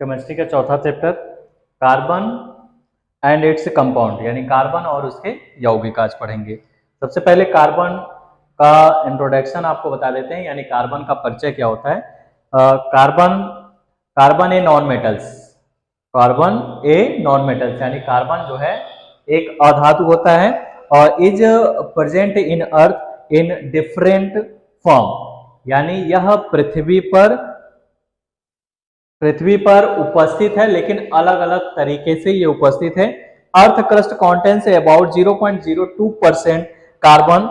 Chemistry का चौथा chapter carbon and its compound यानी कार्बन और उसके यौगिक आज पढ़ेंगे। सबसे पहले कार्बन का इंट्रोडक्शन आपको बता देते हैं, यानी कार्बन का परिचय क्या होता है। Carbon a non metals, carbon a non metals यानी कार्बन जो है एक अधातु होता है और is present in earth in different form, यानी यह पृथ्वी पर उपस्थित है लेकिन अलग अलग तरीके से ये उपस्थित है। अर्थ क्रस्ट कंटेंट से अबाउट 0.02% कार्बन,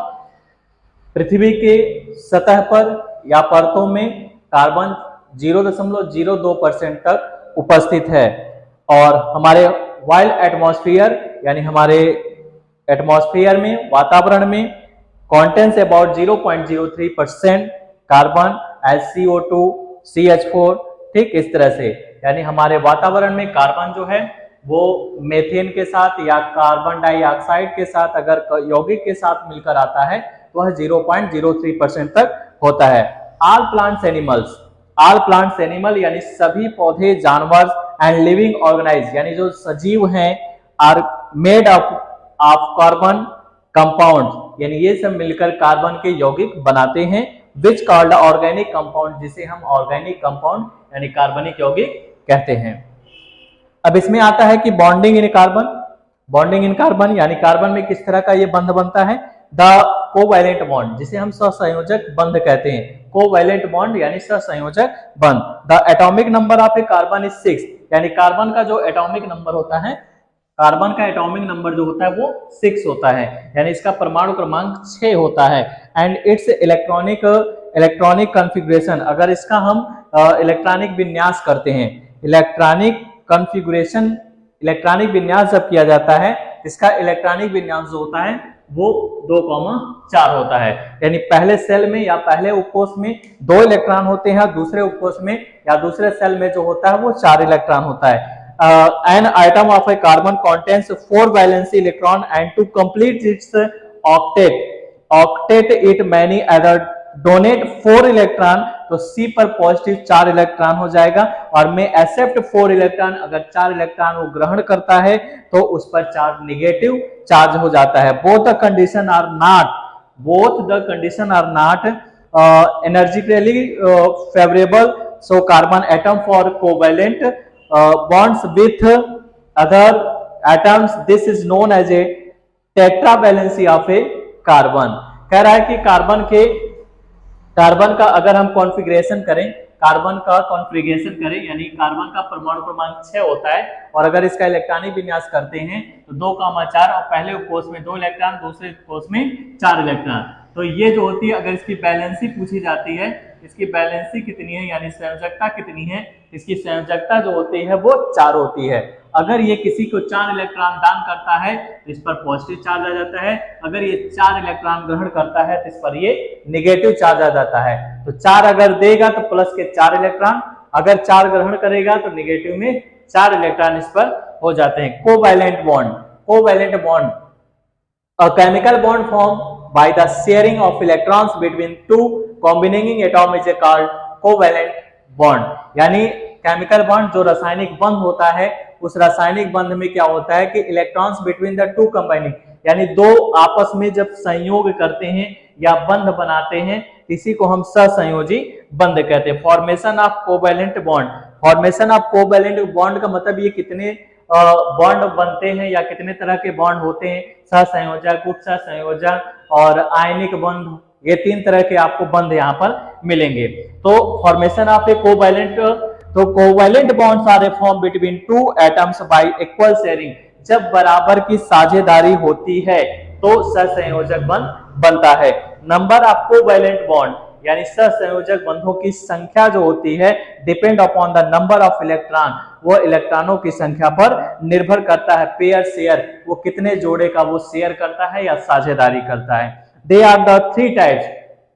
पृथ्वी के सतह पर या परतों में कार्बन 0.02% तक उपस्थित है। और हमारे वाइल्ड एटमॉस्फेयर यानी हमारे एटमॉस्फेयर में, वातावरण में कंटेंट से about 0.03% carbon as CO2, CH4, ठीक इस तरह से, यानी हमारे वातावरण में कार्बन जो है वो मेथेन के साथ या कार्बन डाइऑक्साइड के साथ अगर यौगिक के साथ मिलकर आता है तो वह 0.03% तक होता है। ऑल प्लांट्स एनिमल यानी सभी पौधे, जानवर एंड लिविंग ऑर्गेनाइज यानी जो सजीव हैं are made of carbon compound, यानी ये सब मिलकर कार्बन के यौगिक बनाते हैं। विच कॉल्ड ऑर्गेनिक कंपाउंड, जिसे हम ऑर्गेनिक कंपाउंड यानी कार्बनिक यौगिक कहते हैं। अब इसमें आता है कि बॉन्डिंग इन कार्बन यानी कार्बन में किस तरह का ये बंध बनता है। द कोवैलेंट बॉन्ड, जिसे हम सहसंयोजक बंध कहते हैं, कोवैलेंट बॉन्ड यानी सहसंयोजक बंध। The atomic number of A carbon is 6, यानी कार्बन का जो एटॉमिक नंबर होता है, कार्बन का एटॉमिक नंबर जो होता है वो 6 होता है, यानी इसका परमाणु क्रमांक 6 होता है। एंड इट्स इलेक्ट्रॉनिक कॉन्फ़िगरेशन, अगर इसका हम इलेक्ट्रॉनिक विन्यास करते हैं, इलेक्ट्रॉनिक विन्यास जब किया जाता है, इसका इलेक्ट्रॉनिक विन्यास जो होता है वो 2,4 होता है, यानी पहले सेल में या पहले उपकोष में 2 इलेक्ट्रॉन होते हैं, दूसरे उपकोष में या दूसरे सेल में जो होता है वो 4 इलेक्ट्रॉन होता है। An atom of a carbon contains 4 valence electron and to complete its octet it many other donate 4 electron, तो C पर पॉजिटिव 4 इलेक्ट्रॉन हो जाएगा और में एक्सेप्ट 4 इलेक्ट्रॉन, अगर 4 इलेक्ट्रॉन वो ग्रहण करता है तो उस पर चार्ज नेगेटिव चार्ज हो जाता है। Both the condition are not energetically favourable, so carbon atom for covalent bonds with other atoms, this is known as a tetravalency of a carbon। कह रहा है कि कार्बन का अगर हम कॉन्फ़िगरेशन करें, यानी कार्बन का परमाणु क्रमांक 6 होता है और अगर इसका इलेक्ट्रॉनिक विन्यास करते हैं तो 2,4 और पहले उपकोष में 2 इलेक्ट्रॉन, दूसरे उपकोष में 4 इलेक्ट्रॉन, तो ये जो होती है, अगर इसकी बैलेंसी पूछी जाती है, इसकी बैलेंसी कितनी है यानी संयोजकता कितनी है, इसकी संयोजकता जो होती है वो 4 होती है। अगर ये किसी को 4 इलेक्ट्रॉन दान करता है तो इस पर पॉजिटिव चार्ज आ जाता है, अगर ये 4 इलेक्ट्रॉन ग्रहण करता है तो इस पर ये नेगेटिव चार्ज आ जाता है। तो 4 अगर देगा तो प्लस के 4 इलेक्ट्रॉन, अगर 4 ग्रहण करेगा तो नेगेटिव में 4 इलेक्ट्रॉन इस पर हो जाते हैं। Covalent bond a chemical bond formed by the sharing of electrons between two combining atom is called covalent bond, यानी केमिकल बॉन्ड जो रासायनिक बंध होता है, उस रासायनिक बंध में क्या होता है कि electrons between the two combining, यानी 2 आपस में जब संयोग करते हैं या बंध बनाते हैं, इसी को हम सहसंयोजी बंध कहते हैं। फॉर्मेशन ऑफ कोवैलेंट बॉन्ड का मतलब ये कितने बॉन्ड बनते हैं या कितने तरह के बॉन्ड होते हैं, सहसंयोजक, उप सहसंयोजक और आयनिक बंध, ये 3 तरह के आपको बंध यहाँ पर मिलेंगे। तो formation of a covalent bonds are a form between 2 atoms by equal sharing, जब बराबर की साझेदारी होती है तो सहसंयोजक बंध बनता है। नंबर ऑफ कोवैलेंट बॉन्ड यानी सहसंयोजक बंधों की संख्या जो होती है depend upon the number of electron, वो इलेक्ट्रॉनों की संख्या पर निर्भर करता है। पेयर शेयर, वो कितने जोड़े का वो शेयर करता है या साझेदारी करता है। दे आर द 3 टाइप्स,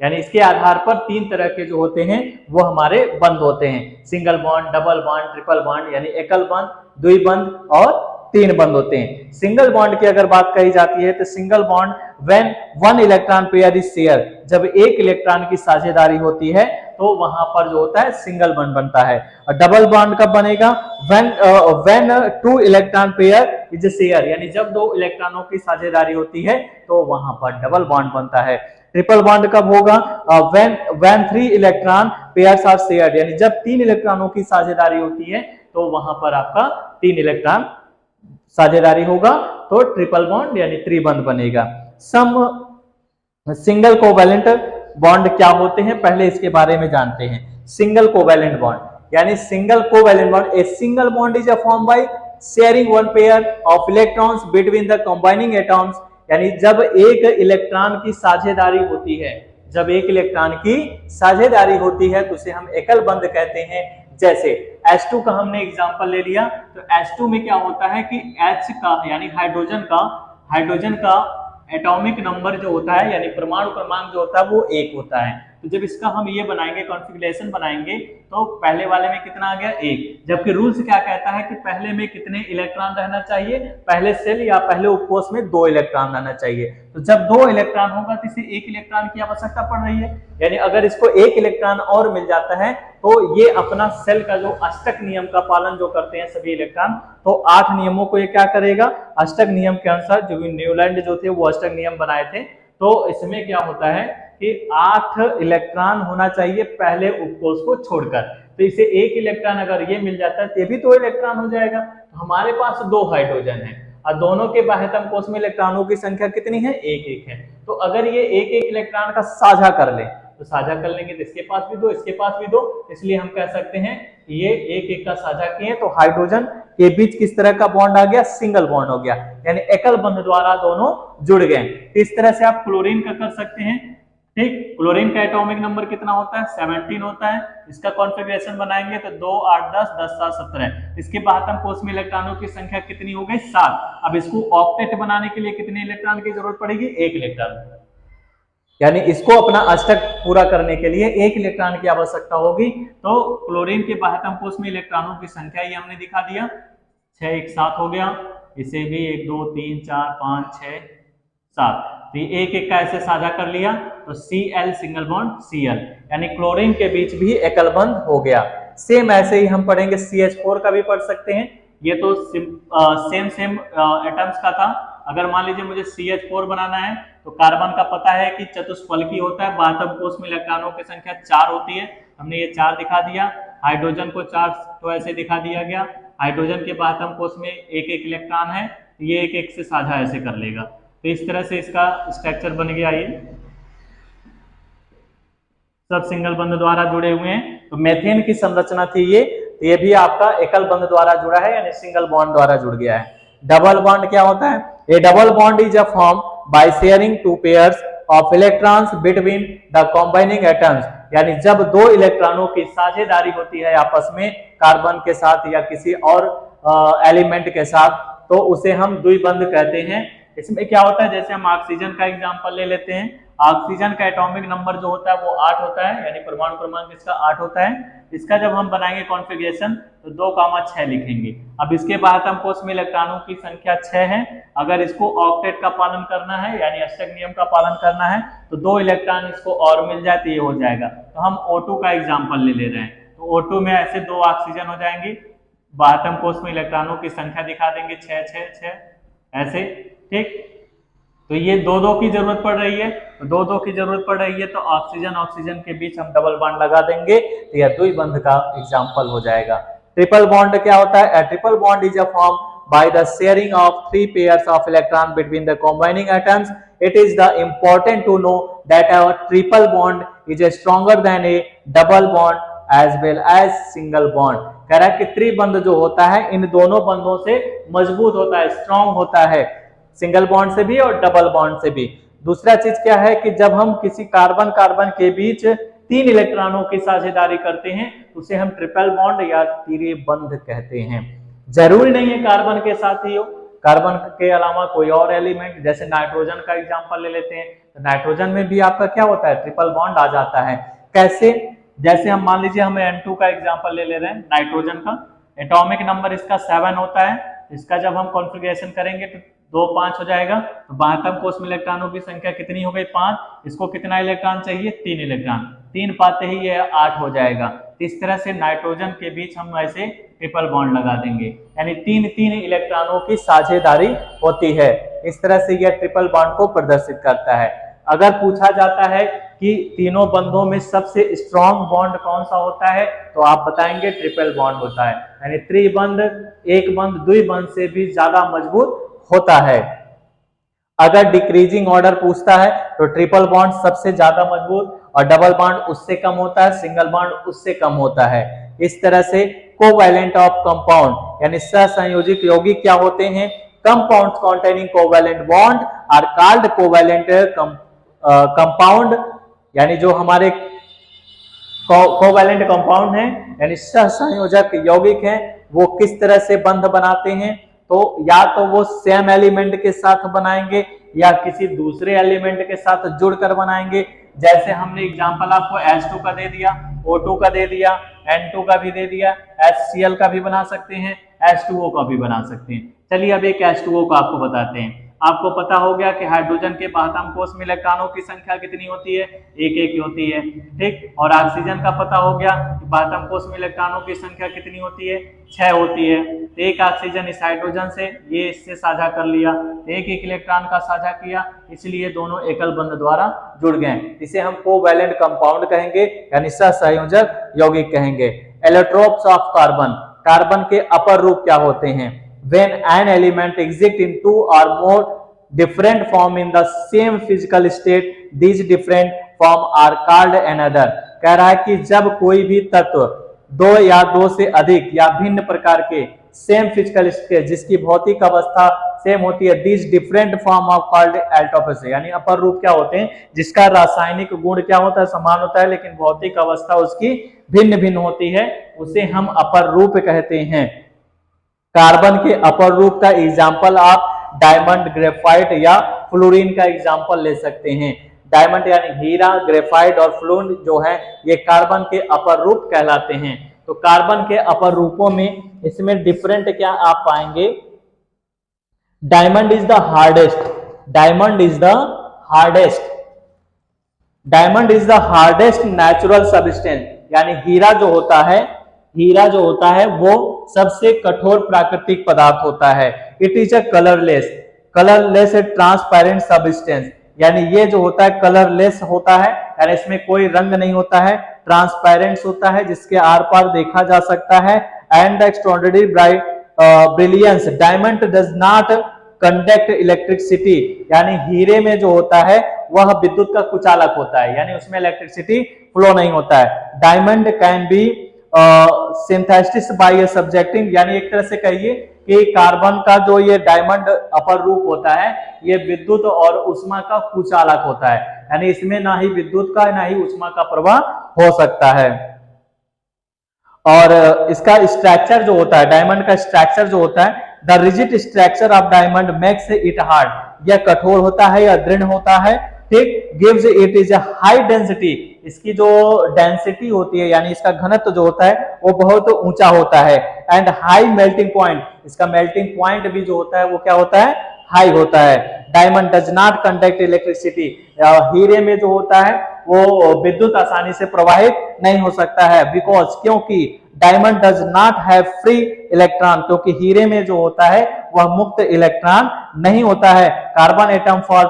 यानी इसके आधार पर 3 तरह के जो होते हैं वो हमारे बंध होते हैं। Single bond, double bond, triple bond, यानी एकल बंध, द्विबंध और तीन बंद होते हैं। सिंगल बॉन्ड की अगर बात कही जाती है तो single bond when one electron pair is share, जब एक इलेक्ट्रॉन की साझेदारी होती है तो वहां पर जो होता है सिंगल बॉन्ड बनता है। और डबल बॉन्ड कब बनेगा? When two electron pair is share, यानी जब दो इलेक्ट्रॉनों की साझेदारी होती है तो वहां पर डबल बॉन्ड बनता है। ट्रिपल बॉन्ड कब होगा? When three electron pairs are shared, यानी जब तीन इलेक्ट्रॉनों की साझेदारी होती है तो वहां पर आपका तीन इलेक्ट्रॉन साझेदारी होगा तो ट्रिपल बॉन्ड यानी त्रिबंध बनेगा। सम सिंगल कोवैलेंट बॉन्ड क्या होते हैं, पहले इसके बारे में जानते हैं। सिंगल कोवैलेंट बॉन्ड यानी single covalent bond, a single bond is form by sharing one pair of electrons between the combining atoms, यानी जब एक इलेक्ट्रॉन की साझेदारी होती है, जब एक इलेक्ट्रॉन की साझेदारी होती है तो उसे हम एकल बंध कहते हैं। जैसे H2 का हमने एग्जांपल ले लिया तो H2 में क्या होता है कि H का यानी हाइड्रोजन का एटॉमिक नंबर जो होता है यानी परमाणु क्रमांक जो होता है वो 1 होता है। तो जब इसका हम ये बनाएंगे कॉन्फ़िगरेशन बनाएंगे तो पहले वाले में कितना आ गया 1, जबकि रूल्स क्या कहता है कि पहले में कितने इलेक्ट्रॉन रहना चाहिए, पहले सेल या पहले उपकोष में 2 इलेक्ट्रॉन रहना चाहिए। तो जब 2 इलेक्ट्रॉन होगा तो इसे 1 इलेक्ट्रॉन की आवश्यकता पड़ रही है, यानी अगर इसको 1 इलेक्ट्रॉन और मिल जाता है तो ये अपना सेल का जो अष्टक नियम का पालन जो करते हैं सभी इलेक्ट्रॉन, तो 8 नियमों को ये क्या करेगा, अष्टक नियम के अनुसार, जो न्यूलैंड जो थे वो अष्टक नियम बनाए थे, तो इसमें क्या होता है कि 8 इलेक्ट्रॉन होना चाहिए पहले उपकोष को छोड़कर। तो इसे 1 इलेक्ट्रॉन अगर ये मिल जाता है तो भी 2 इलेक्ट्रॉन हो जाएगा। तो हमारे पास 2 हाइड्रोजन है और दोनों के बाह्यतम कोष में इलेक्ट्रॉनों की संख्या कितनी है, 1-1 है। तो अगर ये 1-1 इलेक्ट्रॉन का साझा कर ले तो साझा कर लेंगे तो इसके पास भी 2, इसके पास भी 2, इसलिए हम कह सकते हैं ये 1-1 का साझा किए तो हाइड्रोजन के बीच किस तरह का बॉन्ड आ गया, सिंगल बॉन्ड हो गया, यानी एकल बंध द्वारा दोनों जुड़ गए। इस तरह से आप क्लोरीन का कर सकते हैं। ठीक, क्लोरीन का एटॉमिक नंबर कितना होता है, 17 होता है। इसका कॉन्फ़िगरेशन बनाएंगे तो 2, 8, 10, 10, 7, 17। इसके बाह्यतम कोष में इलेक्ट्रॉनों की संख्या कितनी हो गई, 7। अब इसको ऑक्टेट बनाने के लिए कितने इलेक्ट्रॉन की जरूरत पड़ेगी, 1 इलेक्ट्रॉन, यानी इसको अपना अष्टक पूरा करने के लिए 1 इलेक्ट्रॉन की आवश्यकता होगी। तो क्लोरीन के बाह्यतम कोष में इलेक्ट्रॉनों की संख्या ये हमने दिखा दिया, 6, 1, 7 हो गया। इसे भी 1, 2, 3, 4, 5, 6, 7, तो 1-1 का ऐसे साझा कर लिया तो Cl सिंगल बॉन्ड Cl, यानी क्लोरीन के बीच भी एकल बंध हो गया। सेम ऐसे ही हम पढ़ेंगे CH4 का भी पढ़ सकते हैं। ये तो सेम एटम्स का था। अगर मान लीजिए मुझे CH4 बनाना है तो कार्बन का पता है कि चतुष्फलकी होता है, बाह्यतम कोष में इलेक्ट्रॉनों की संख्या 4 होती है, हमने ये 4 दिखा दिया। हाइड्रोजन को 4 तो ऐसे दिखा दिया गया। हाइड्रोजन के बाह्यतम कोष में 1-1 इलेक्ट्रॉन है, ये 1-1 से साझा ऐसे कर लेगा। तो इस तरह से इसका स्ट्रक्चर बन गया। ये सब सिंगल बंध द्वारा जुड़े हुए हैं। तो मेथेन की संरचना थी ये भी आपका एकल बंध द्वारा जुड़ा है, यानी सिंगल बॉन्ड द्वारा जुड़ गया है। डबल बॉन्ड क्या होता है, ए double bond is a form by sharing 2 pairs of electrons between the combining atoms, यानी जब 2 इलेक्ट्रॉनों की साझेदारी होती है आपस में कार्बन के साथ या किसी और एलिमेंट के साथ, तो उसे हम द्विबंध कहते हैं। इसमें क्या होता है, जैसे हम ऑक्सीजन का एग्जांपल ले लेते हैं। ऑक्सीजन का एटॉमिक नंबर जो होता है वो 8 होता है, यानी परमाणु क्रमांक इसका 8 होता है। इसका जब हम बनाएंगे कॉन्फ़िगरेशन तो 2,6 लिखेंगे। अब इसके बाह्यतम कोष में इलेक्ट्रॉनों की संख्या 6 है। अगर इसको ऑक्टेट का पालन करना है यानी अष्टक नियम का पालन करना है तो 2 इलेक्ट्रॉन इसको और मिल जाए तो ये हो जाएगा। तो हम O2 का एग्जाम्पल ले रहे हैं, तो O2 में ऐसे 2 ऑक्सीजन हो जाएंगे, बाह्यतम कोष में इलेक्ट्रॉनों की संख्या दिखा देंगे 6, 6, 6 ऐसे। ठीक, तो ये 2-2 की जरूरत पड़ रही है, तो 2-2 की जरूरत पड़ रही है तो ऑक्सीजन के बीच हम डबल बॉन्ड लगा देंगे तो यह द्विबंध का एग्जांपल हो जाएगा। ट्रिपल बॉन्ड क्या होता है, triple bond is a form by the sharing of 3 pairs of electron between the combining atoms. It is the important to know that a triple bond is stronger than a double bond as well as single bond. कह रहा है कि त्रिबंध जो होता है इन दोनों बंधों से मजबूत होता है, स्ट्रॉन्ग होता है, सिंगल बॉन्ड से भी और डबल बॉन्ड से भी। दूसरा चीज क्या है कि जब हम किसी कार्बन के बीच 3 इलेक्ट्रॉनों की साझेदारी करते हैं उसे हम ट्रिपल बॉन्ड या त्रिबंध कहते हैं। जरूरी नहीं है कार्बन के साथ ही हो, कार्बन के अलावा कोई और एलिमेंट, जैसे नाइट्रोजन का एग्जांपल ले लेते हैं, तो नाइट्रोजन में भी आपका क्या होता है, ट्रिपल बॉन्ड आ जाता है। कैसे, जैसे हम मान लीजिए हम N2 का एग्जांपल ले रहे हैं, नाइट्रोजन का एटॉमिक नंबर इसका 7 होता है, इसका जब हम कॉन्फ़िगरेशन करेंगे तो 2 5 हो जाएगा, तो बाह्यतम कोष में इलेक्ट्रॉनों की संख्या कितनी हो गई 5, इसको कितना इलेक्ट्रॉन चाहिए 3 इलेक्ट्रॉन, 3 पाते ही ये 8 हो जाएगा। तो इस तरह से नाइट्रोजन के बीच हम ऐसे ट्रिपल बॉन्ड लगा देंगे, यानी 3 इलेक्ट्रॉनों की साझेदारी होती है। इस तरह से यह ट्रिपल बॉन्ड को प्रदर्शित करता है। अगर पूछा जाता है कि तीनों बंधों में सबसे स्ट्रॉन्ग बॉन्ड कौन सा होता है, तो आप बताएंगे ट्रिपल बॉन्ड होता है, यानी त्रिबंध एक बंध द्विबंध से भी ज्यादा मजबूत होता है। अगर डिक्रीजिंग ऑर्डर पूछता है तो ट्रिपल बॉन्ड सबसे ज्यादा मजबूत और डबल बॉन्ड उससे कम होता है, सिंगल बॉन्ड उससे कम होता है। इस तरह से कोवैलेंट ऑफ कंपाउंड यानी सहसंयोजक यौगिक क्या होते हैं, compounds containing covalent bond are called covalent compound, यानी जो हमारे कोवैलेंट कंपाउंड हैं यानी सहसंयोजक यौगिक हैं, वो किस तरह से बंध बनाते हैं, तो या तो वो सेम एलिमेंट के साथ बनाएंगे या किसी दूसरे एलिमेंट के साथ जुड़कर बनाएंगे। जैसे हमने एग्जांपल आपको H2 का दे दिया, O2 का दे दिया, N2 का भी दे दिया, HCl का भी बना सकते हैं, H2O का भी बना सकते हैं। चलिए अब एक H2O का आपको बताते हैं। आपको पता हो गया कि हाइड्रोजन के बाह्यतम कोष में इलेक्ट्रॉनों की संख्या कितनी होती है, एक एक होती है, ठीक। और ऑक्सीजन का पता हो गया कि बाह्यतम कोष में इलेक्ट्रॉनों की संख्या कितनी होती है, 6 होती है। तो एक ऑक्सीजन इस हाइड्रोजन से, ये इससे साझा कर लिया, एक एक इलेक्ट्रॉन का साझा किया, इसलिए दोनों एकल बंध द्वारा जुड़ गए। इसे हम कोवैलेंट कंपाउंड कहेंगे यानी सहसंयोजक यौगिक कहेंगे। एलोट्रोप्स ऑफ कार्बन, कार्बन के अपर रूप क्या होते हैं, when an element exists in 2 or more different form in the same physical state, these different form are called another। कह रहा है कि जब कोई भी तत्व 2 या 2 से अधिक या भिन्न प्रकार के सेम फिजिकल स्टेट जिसकी भौतिक अवस्था सेम होती है, these different form of called allotrophs, यानी अपर रूप क्या होते हैं, जिसका रासायनिक गुण क्या होता है, समान होता है, लेकिन भौतिक अवस्था उसकी भिन्न भिन्न होती है, उसे हम अपर रूप कहते हैं। कार्बन के अपर रूप का एग्जाम्पल आप डायमंड, ग्रेफाइट या फ्लोरीन का एग्जाम्पल ले सकते हैं। डायमंड यानी हीरा, ग्रेफाइट और फ्लोरीन जो है ये कार्बन के अपर रूप कहलाते हैं। तो कार्बन के अपर रूपों में इसमें डिफरेंट क्या आप पाएंगे, diamond is the hardest, diamond is the hardest, diamond is the hardest natural substance, यानी हीरा जो होता है, हीरा जो होता है वो सबसे कठोर प्राकृतिक पदार्थ होता है। It is a colourless, colourless transparent substance, यानी ये जो होता है कलरलेस होता है, यानी इसमें कोई रंग नहीं होता है, ट्रांसपेरेंट होता है जिसके आर पार देखा जा सकता है। And the extraordinary brilliance, diamond does not conduct electricity, यानी हीरे में जो होता है वह विद्युत का कुचालक होता है, यानी उसमें इलेक्ट्रिसिटी फ्लो नहीं होता है। Diamond can be synthesis by A subjecting, यानी एक तरह से कहिए कि कार्बन का जो ये डायमंड अपर रूप होता है ये विद्युत और उष्मा का कुचालक होता है, यानी इसमें ना ही विद्युत का ना ही उष्मा का प्रवाह हो सकता है। और इसका स्ट्रक्चर जो होता है, डायमंड का स्ट्रक्चर जो होता है, the rigid structure of diamond makes it hard, यह कठोर होता है या दृढ़ होता है, ठीक। Gives it is a high density, इसकी जो डेंसिटी होती है यानी इसका घनत्व जो होता है वो बहुत ऊंचा होता है। एंड हाई मेल्टिंग पॉइंट, इसका मेल्टिंग पॉइंट भी जो होता है वो क्या होता है, हाई होता है। Diamond does not conduct electricity, हीरे में जो होता है वो विद्युत आसानी से प्रवाहित नहीं हो सकता है, बिकॉज क्योंकि diamond does not have free electron, क्योंकि हीरे में जो होता है वह मुक्त इलेक्ट्रॉन नहीं होता है। Carbon atom for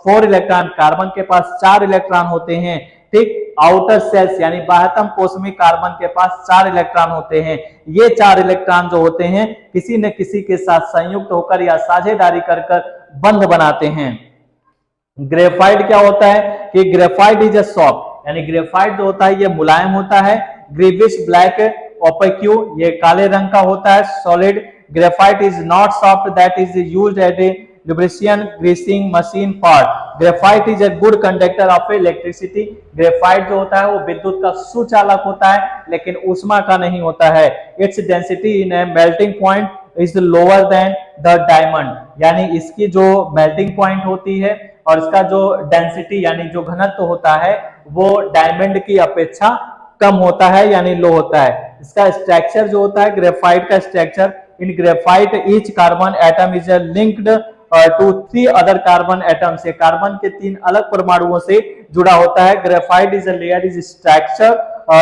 4 electron, carbon के पास 4 इलेक्ट्रॉन होते हैं, ठीक। आउटर सेल्स यानी बाह्यतम कोष में कार्बन के पास 4 इलेक्ट्रॉन होते हैं। ये 4 इलेक्ट्रॉन जो होते हैं किसी न किसी के साथ संयुक्त होकर या साझेदारी कर बंध बनाते हैं। ग्रेफाइट क्या होता है कि ग्रेफाइट इज अ सॉफ्ट, यानी ग्रेफाइट जो होता है ये मुलायम होता है। ग्रीविश ब्लैक ओपेक्यू, ये काले रंग का होता है। Solid graphite is not soft, that is used eight A lubrication greasing machine part। Graphite is a good conductor of electricity, graphite जो होता है वो विद्युत का सुचालक होता है लेकिन उष्मा का नहीं होता है। Its density in A melting point is lower than the diamond, यानी इसकी जो मेल्टिंग पॉइंट होती है और इसका जो डेंसिटी यानी जो घनत्व होता है वो डायमंड की अपेक्षा कम होता है यानी लो होता है। इसका स्ट्रक्चर जो होता है ग्रेफाइट का structure in graphite each carbon atom is linked to 3 other carbon atoms. ये कार्बन के 3 अलग परमाणुओं से जुड़ा होता है। Graphite is a layer is structure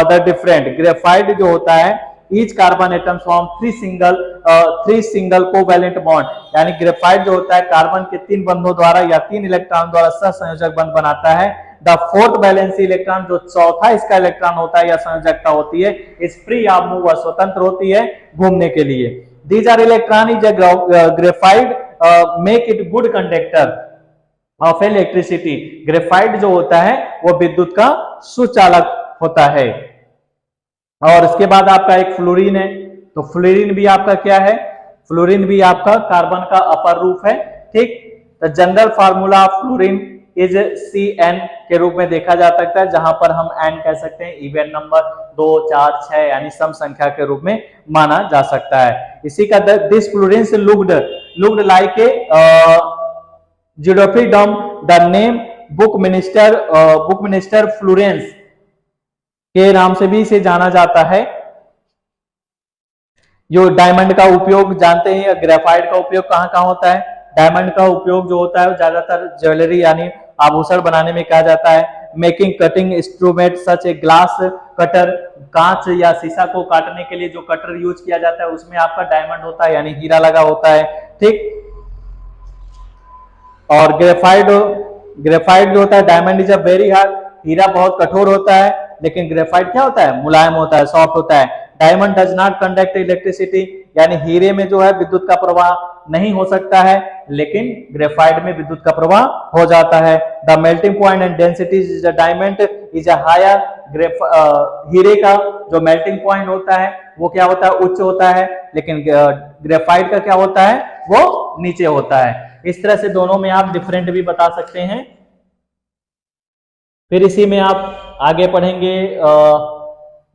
the different. Graphite जो होता है each carbon atom form 3 single covalent bond, यानी ग्रेफाइट जो होता है कार्बन के 3 बंधों द्वारा या 3 इलेक्ट्रॉन द्वारा सहसंयोजक बंध बनाता है। द फोर्थ वैलेंसी इलेक्ट्रॉन, जो चौथा इसका इलेक्ट्रॉन होता है या संयोजकता होती है, इज फ्री ऑफ मूव, स्वतंत्र होती है घूमने के लिए। These are electron is graphite make it good conductor of electricity. Graphite जो होता है वो विद्युत का सुचालक होता है। और इसके बाद आपका एक फ्लोरीन है, तो फ्लोरीन भी आपका क्या है, फ्लोरीन भी आपका कार्बन का अपर रूप है। ठीक, तो general formula of fluorine is CN के रूप में देखा जा सकता है, जहां पर हम N कह सकते हैं इवन नंबर 2, 4, 6 यानी सम संख्या के रूप में माना जा सकता है। इसी का this Florence looked like a जिडोफिडम, the name book minister Florence के नाम से भी इसे जाना जाता है। जो डायमंड का उपयोग जानते हैं, ग्रेफाइट का उपयोग कहां कहां होता है। डायमंड का उपयोग जो होता है वो ज्यादातर ज्वेलरी यानी आभूषण बनाने में किया जाता है। Making cutting instrument such a glass cutter, कांच या शीशा को काटने के लिए जो कटर यूज किया जाता है उसमें आपका डायमंड होता है यानी हीरा लगा होता है। ठीक, और ग्रेफाइट जो होता है, diamond is a very hard, हीरा बहुत कठोर होता है, लेकिन ग्रेफाइट क्या होता है, मुलायम होता है, सॉफ्ट होता है। Diamond does not conduct electricity, यानी हीरे में जो है विद्युत का प्रवाह नहीं हो सकता है, लेकिन ग्रेफाइट में विद्युत का प्रवाह हो जाता है। The melting point and density is a diamond is a higher, हीरे का जो मेल्टिंग पॉइंट होता है वो क्या होता है, उच्च होता है, लेकिन ग्रेफाइट का क्या होता है, वो नीचे होता है। इस तरह से दोनों में आप डिफरेंट भी बता सकते हैं। फिर इसी में आप आगे पढ़ेंगे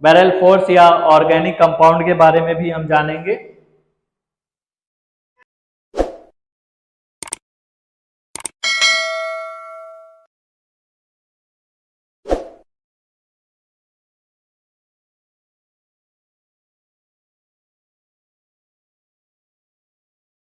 बैरल फोर्स या ऑर्गेनिक कंपाउंड के बारे में भी हम जानेंगे।